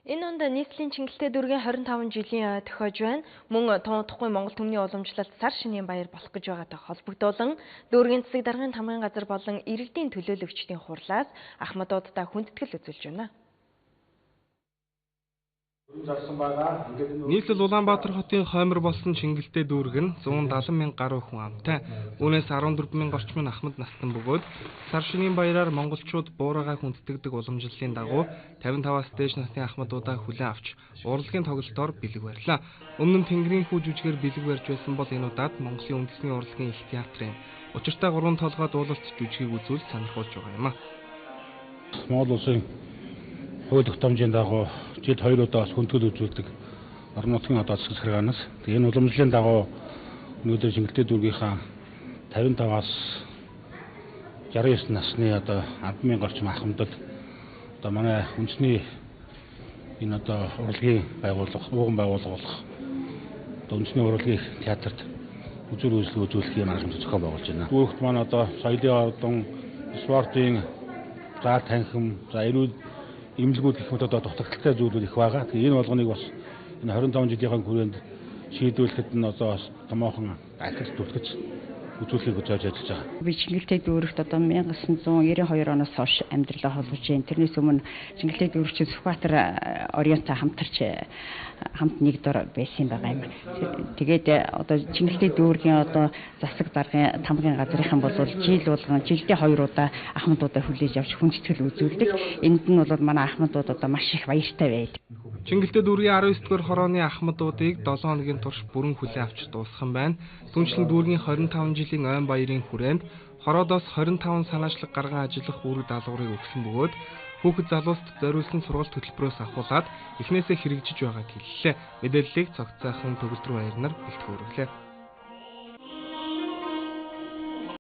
Энэ онд нийслэлийн Чингэлтэй дүүргийн 25 жилийн тохиож байна. Мөн тун утгагүй Монгол түмний уламжлалт сар шинийн баяр болох гэж байгаатай холбогдуулан дүүргийн засаг даргын тамгын газар болон иргэдийн төлөөлөгчдийн хурлаас ахмадуудтай хүндэтгэл үзүүлж байна. Нийслэл Улаанбаатар хотын хоймор болсон Чингэлтэй дүүрэг нь 170 мянга гаруй хүн амтай. Үүнээс 14 мянга орчим нь ахмад настан бөгөөд сар шинийн баяраар монголчууд буураагаа хүндэтгдэг уламжлалын дагуу 55-аас дээш насны ахмадуудаа хүлээн авч урлагийн тоглолтоор бэлэг барьлаа. Өмнө нь Тэнгэрийн хүү жүжигээр бэлэг барьж байсан бол энэ удаад Монголын үндэсний урлагийн их театрын учиртай 3 толгой дуулалт жүжигийг үзүүлж сонирхолж байгаа юм а. Монгол улсын хууль тогтоомжийн дагуу жил 2 удаас хүндэтгэл үзүүлдэг орон нутгийн засаг захиргаанаас энэ уламжлалын дагуу өнөөдөр Чингэлтэй дүүргийнхаа 55-аас 69 насны 10,000 орчим ахмадад манай үндэсний энэ урлагийн байгууллага, ууган байгууллага болох үндэсний урлагийн театрт үзүүр үйлчлэг үзүүлэх юм арга хэмжээ зохион байгуулж байна. Дүүрэгт манай соёлын ордон, спортын заа танхим, эрүүл эмнэлгүүд гэх мэт дутагдaltaй зүйлүүд их байгаа. Тэгээ энэ болгоныг бас энэ 25 жилийн хүрээнд шийдвэрлэхэд нь томоохон ахирал түлхэж үзүүлэхийг хүсэж ажиллаж байгаа. Би Чингэлтэй дүүрэгт 1992 оноос хойш амьдралаа холбож байна. Тэрнээс өмнө Чингэлтэй дүүрэгч Сүхбаатар Орионтой хамт нэг дор байсан байгаа юм. Тэгээд Чингэлтэй дүүргийн засаг даргын тамгын газрынхан бол жил болгон жилдээ 2 удаа ахмадуудаа хүлээж авч хүндэтгэл үзүүлдэг. Энд нь бол манай ахмадууд маш их баяртай байдаг. Чингэлтэй дүүргийн 19-р хорооны ахмадуудыг 7 хоногийн турш бүрэн хүлээн авч дуусган байна. Түншлэн дүүргийн 25 жилийн ойн баярын хүрээнд хороодоос 25 санаачлаг гарган ажиллах үүрэг даалгаврыг өгсөн бөгөөд хүүхэд залууст зориулсан сургалт хөтөлбөрөөс авахуулаад эхнээсээ хэрэгжиж байгааг хэллээ. Мэдээллийг цогцоохон төгөлдөр баяр нар бэлтгэн хүргэлээ.